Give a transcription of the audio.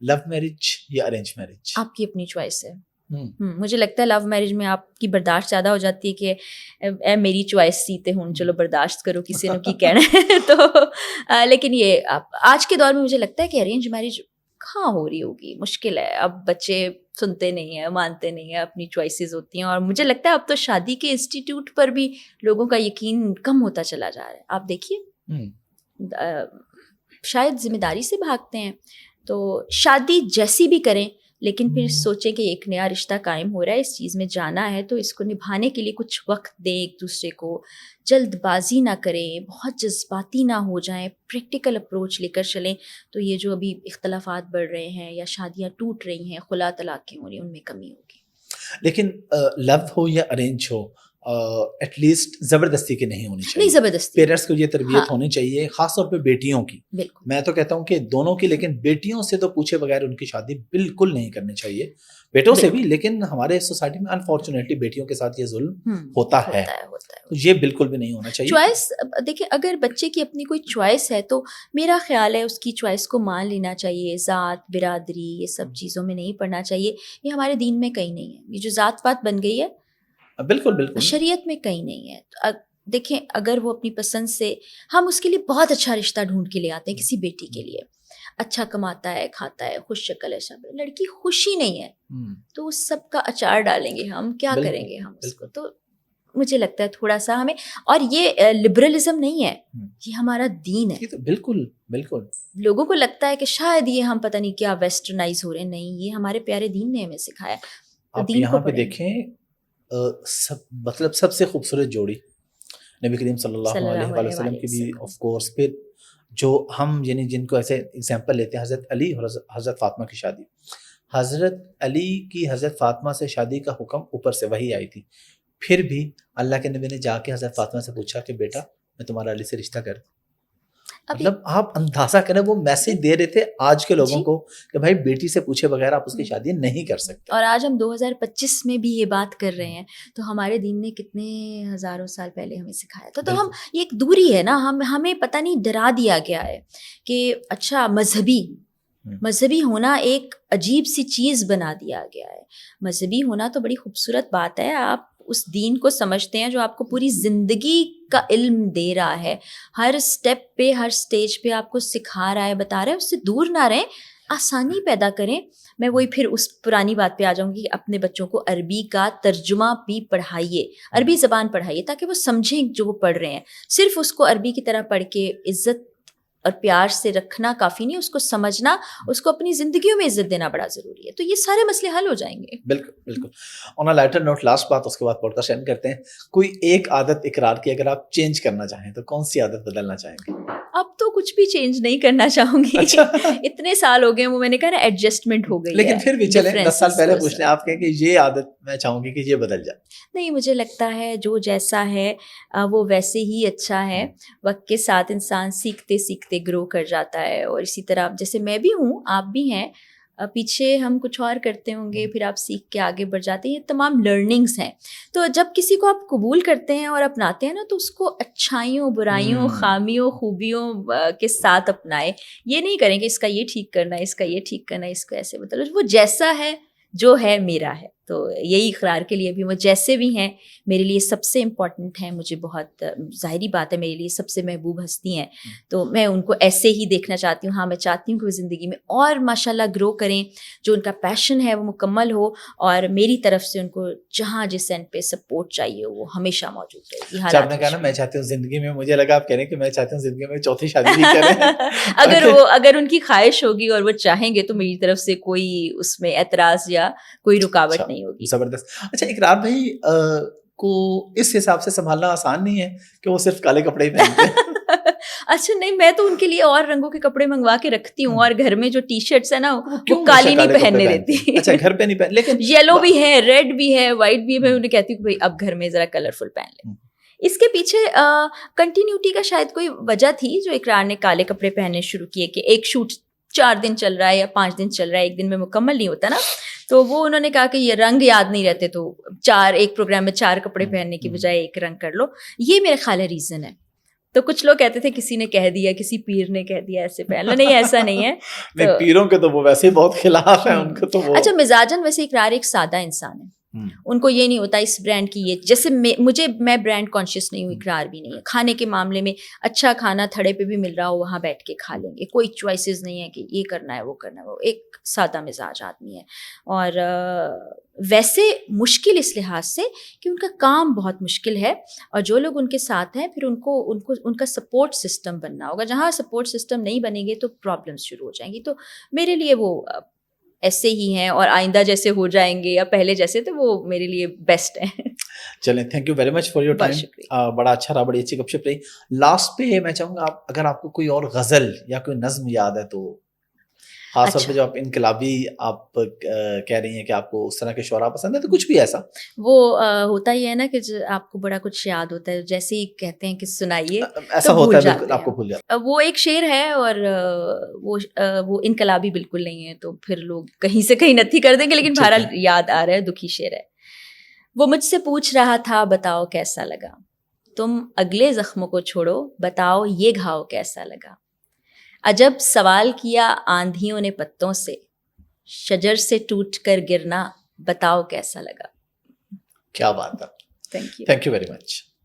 Love marriage یا arrange marriage? آپ کی اپنی چوائس ہے. مجھے لگتا ہے لو میرج میں آپ کی برداشت زیادہ ہو جاتی ہے کہ اے میری چوائس سیتے ہوں چلو برداشت کرو کسی نے کی کہنا ہے. تو لیکن یہ آج کے دور میں مجھے لگتا ہے کہ ارینج میرج کہاں ہو رہی ہوگی, مشکل ہے. اب بچے سنتے نہیں ہیں, مانتے نہیں ہیں, اپنی چوائسیز ہوتی ہیں. اور مجھے لگتا ہے اب تو شادی کے انسٹیٹیوٹ پر بھی لوگوں کا یقین کم ہوتا چلا جا رہا ہے. آپ دیکھیے شاید ذمہ داری سے بھاگتے ہیں. تو شادی جیسی بھی کریں لیکن پھر سوچیں کہ ایک نیا رشتہ قائم ہو رہا ہے, اس چیز میں جانا ہے تو اس کو نبھانے کے لیے کچھ وقت دیں ایک دوسرے کو, جلد بازی نہ کریں, بہت جذباتی نہ ہو جائیں, پریکٹیکل اپروچ لے کر چلیں. تو یہ جو ابھی اختلافات بڑھ رہے ہیں یا شادیاں ٹوٹ رہی ہیں, خلا طلاقیں ہو رہی ہیں, ان میں کمی ہوگی. لیکن لو ہو یا ارینج ہو ایٹ لیسٹ زبردستی کی نہیں ہونی چاہیے. نہیں زبردستی, پیرنٹس کو یہ تربیت ہونی چاہیے, خاص طور پہ بیٹیوں کی. بالکل میں تو کہتا ہوں کہ دونوں کی, لیکن بیٹیوں سے تو پوچھے بغیر ان کی شادی بالکل نہیں کرنی چاہیے. بیٹوں سے بھی, لیکن ہمارے سوسائٹی میں انفارچونیٹلی بیٹیوں کے ساتھ یہ ظلم ہوتا ہے. تو یہ بالکل بھی نہیں ہونا چاہیے. چوائس دیکھیں, اگر بچے کی اپنی کوئی چوائس ہے تو میرا خیال ہے اس کی چوائس کو مان لینا چاہیے. ذات برادری یہ سب چیزوں میں نہیں پڑنا چاہیے. یہ ہمارے دین میں کہیں نہیں ہے. یہ جو ذات پات بن گئی ہے بالکل بالکل شریعت میں کہیں نہیں ہے. دیکھیں اگر وہ اپنی پسند سے, ہم اس کے لیے بہت اچھا رشتہ ڈھونڈ کے لے آتے ہیں کسی بیٹی کے لیے, اچھا کماتا ہے, کھاتا ہے, خوش شکل ہے, سب لڑکی خوشی نہیں ہے تو اس سب کا اچار ڈالیں گے ہم, کیا کریں گے ہم اس کو. تو مجھے لگتا ہے تھوڑا سا ہمیں, اور یہ لبرلزم نہیں ہے, یہ ہمارا دین ہے. بالکل بالکل. لوگوں کو لگتا ہے کہ شاید یہ ہم پتہ نہیں کیا ویسٹرنائز ہو رہے ہیں, نہیں, یہ ہمارے پیارے دین نے ہمیں سکھایا. آپ یہاں پہ دیکھیں مطلب سب سے خوبصورت جوڑی نبی کریم صلی اللہ علیہ وسلم کی بھی آف کورس. پھر جو ہم یعنی جن کو ایسے اگزامپل لیتے ہیں, حضرت علی اور حضرت فاطمہ کی شادی. حضرت علی کی حضرت فاطمہ سے شادی کا حکم اوپر سے وحی آئی تھی, پھر بھی اللہ کے نبی نے جا کے حضرت فاطمہ سے پوچھا کہ بیٹا میں تمہارا علی سے رشتہ کر دوں. مطلب آپ اندازہ کریں وہ میسج دے رہے تھے آج کے لوگوں کو کہ بھائی بیٹی سے پوچھے بغیر آپ اس کی شادی نہیں کر سکتے. اور آج ہم 2025 میں بھی یہ بات کر رہے ہیں, تو ہمارے دین نے کتنے ہزاروں سال پہلے ہمیں سکھایا تھا. تو ہم یہ ایک دوری ہے نا, ہمیں پتہ نہیں ڈرا دیا گیا ہے کہ اچھا مذہبی ہونا ایک عجیب سی چیز بنا دیا گیا ہے. مذہبی ہونا تو بڑی خوبصورت بات ہے. آپ اس دین کو سمجھتے ہیں جو آپ کو پوری زندگی کا علم دے رہا ہے, ہر سٹیپ پہ ہر سٹیج پہ آپ کو سکھا رہا ہے, بتا رہا ہے. اس سے دور نہ رہیں, آسانی پیدا کریں. میں وہی پھر اس پرانی بات پہ آ جاؤں گی کہ اپنے بچوں کو عربی کا ترجمہ بھی پڑھائیے, عربی زبان پڑھائیے تاکہ وہ سمجھیں جو وہ پڑھ رہے ہیں. صرف اس کو عربی کی طرح پڑھ کے عزت اور پیار سے رکھنا کافی نہیں, اس کو سمجھنا, اس کو اپنی زندگیوں میں عزت دینا بڑا ضروری ہے. تو یہ سارے مسئلے حل ہو جائیں گے. بالکل بالکل. آن اے لائٹر نوٹ, لاسٹ بات, اس کے بعد پوڈکاسٹ اینڈ کرتے ہیں. کوئی ایک عادت اقرار کی اگر آپ چینج کرنا چاہیں تو کون سی عادت بدلنا چاہیں گے؟ اب تو کچھ بھی چینج نہیں کرنا چاہوں گی. اتنے سال ہو گئے, وہ میں نے کہا نا ایڈجسٹمنٹ ہو گئی. لیکن پھر بھی چلیں 10 سال پہلے پوچھ لیں, آپ کہیں کہ یہ عادت میں چاہوں گی کہ یہ بدل جائے. نہیں, مجھے لگتا ہے جو جیسا ہے وہ ویسے ہی اچھا ہے. وقت کے ساتھ انسان سیکھتے سیکھتے گرو کر جاتا ہے. اور اسی طرح جیسے میں بھی ہوں, آپ بھی ہیں, پیچھے ہم کچھ اور کرتے ہوں گے, پھر آپ سیکھ کے آگے بڑھ جاتے ہیں. یہ تمام لرننگس ہیں. تو جب کسی کو آپ قبول کرتے ہیں اور اپناتے ہیں نا, تو اس کو اچھائیوں, برائیوں, خامیوں, خوبیوں کے ساتھ اپنائے. یہ نہیں کریں کہ اس کا یہ ٹھیک کرنا ہے, اس کا یہ ٹھیک کرنا ہے, اس کو ایسے بدلو. وہ جیسا ہے جو ہے میرا ہے. تو یہی اقرار کے لیے بھی وہ جیسے بھی ہیں میرے لیے سب سے امپورٹنٹ ہیں. مجھے بہت ظاہری بات ہے, میرے لیے سب سے محبوب ہستی ہیں, تو میں ان کو ایسے ہی دیکھنا چاہتی ہوں. ہاں, میں چاہتی ہوں کہ وہ زندگی میں اور ماشاءاللہ گرو کریں, جو ان کا پیشن ہے وہ مکمل ہو, اور میری طرف سے ان کو جہاں جس اینڈ پہ سپورٹ چاہیے وہ ہمیشہ موجود رہے گی. آپ نے کہا نا میں چاہتی ہوں زندگی میں, مجھے لگا آپ کہہ رہے ہیں کہ میں چاہتی ہوں زندگی میں چوتھی شادی بھی کریں. اگر ان کی خواہش ہوگی اور وہ چاہیں گے تو میری طرف سے کوئی اس میں اعتراض یا کوئی رکاوٹ نہیں ہوگی. زبردست. اچھا اقرار بھائی کو اس حساب سے سنبھالنا آسان نہیں ہے کہ وہ صرف کالے کپڑے ہی پہنتے ہیں. اچھا نہیں, میں تو ان کے لیے اور رنگوں کے کپڑے منگوا کے رکھتی ہوں, اور گھر میں جو ٹی شرٹس ہے نا وہ کالی نہیں پہننے دیتی. اچھا گھر پہ نہیں پہن, لیکن یلو بھی ہے, ریڈ بھی ہے, وائٹ بھی ہے. میں انہیں کہتی ہوں کہ بھائی اب گھر میں ذرا کلرفل پہن لیں. اس کے پیچھے کنٹینیوٹی کا شاید کوئی وجہ تھی جو اقرار نے کالے کپڑے پہننے شروع کیے, کہ ایک شوٹ 4 دن چل رہا ہے یا 5 دن چل رہا ہے, ایک دن میں مکمل نہیں ہوتا نا. تو وہ انہوں نے کہا کہ یہ رنگ یاد نہیں رہتے, تو ایک پروگرام میں 4 کپڑے پہننے کی بجائے ایک رنگ کر لو. یہ میرے خیال ہے ریزن ہے. تو کچھ لوگ کہتے تھے کسی نے کہہ دیا, کسی پیر نے کہہ دیا ایسے پہن لو. نہیں, ایسا نہیں ہے. نہیں, پیروں کے تو وہ ویسے ہی بہت خلاف ہیں ان کو تو وہ. اچھا, مزاجن ویسے اقرار ایک سادہ انسان ہے, ان کو یہ نہیں ہوتا اس برانڈ کی یہ, جیسے میں برانڈ کانشیس نہیں ہوں, اقرار بھی نہیں ہے. کھانے کے معاملے میں اچھا کھانا تھڑے پہ بھی مل رہا ہو وہاں بیٹھ کے کھا لیں گے, کوئی چوائسیز نہیں ہے کہ یہ کرنا ہے وہ کرنا ہے. وہ ایک سادہ مزاج آدمی ہے. اور ویسے مشکل اس لحاظ سے کہ ان کا کام بہت مشکل ہے, اور جو لوگ ان کے ساتھ ہیں پھر ان کا سپورٹ سسٹم بننا ہوگا. جہاں سپورٹ سسٹم نہیں بنے گے تو پرابلمس شروع ہو جائیں گی. تو میرے لیے وہ ایسے ہی ہیں, اور آئندہ جیسے ہو جائیں گے یا پہلے جیسے, تو وہ میرے لیے بیسٹ ہیں. چلیں, thank you very much for your time. بڑا اچھا رہا, بڑی اچھی گپ شپ رہی. لاسٹ پہ میں چاہوں گا اگر آپ کو کوئی اور غزل یا کوئی نظم یاد ہے تو, خاص طور پہ جو آپ انقلابی آپ کہہ رہی ہیں کہ آپ کو اس طرح کے شعراء پسند ہے, تو کچھ بھی ایسا. وہ ہوتا ہی ہے نا کہ آپ کو بڑا کچھ یاد ہوتا ہے, جیسے ہی کہتے ہیں کہ سنائیے ایسا ہوتا ہے, بالکل آپ کو بھول جاتا. وہ ایک شعر ہے, اور وہ انقلابی بالکل نہیں ہے, تو پھر لوگ کہیں سے کہیں نتھی کر دیں گے, لیکن بہرحال یاد آ رہا ہے, دکھی شعر ہے. وہ مجھ سے پوچھ رہا تھا بتاؤ کیسا لگا, تم اگلے زخموں کو چھوڑو بتاؤ یہ گھاؤ کیسا لگا. عجب سوال کیا آندھیوں نے پتوں سے, شجر سے ٹوٹ کر گرنا بتاؤ کیسا لگا. کیا بات ہے. Thank you. Thank you very much.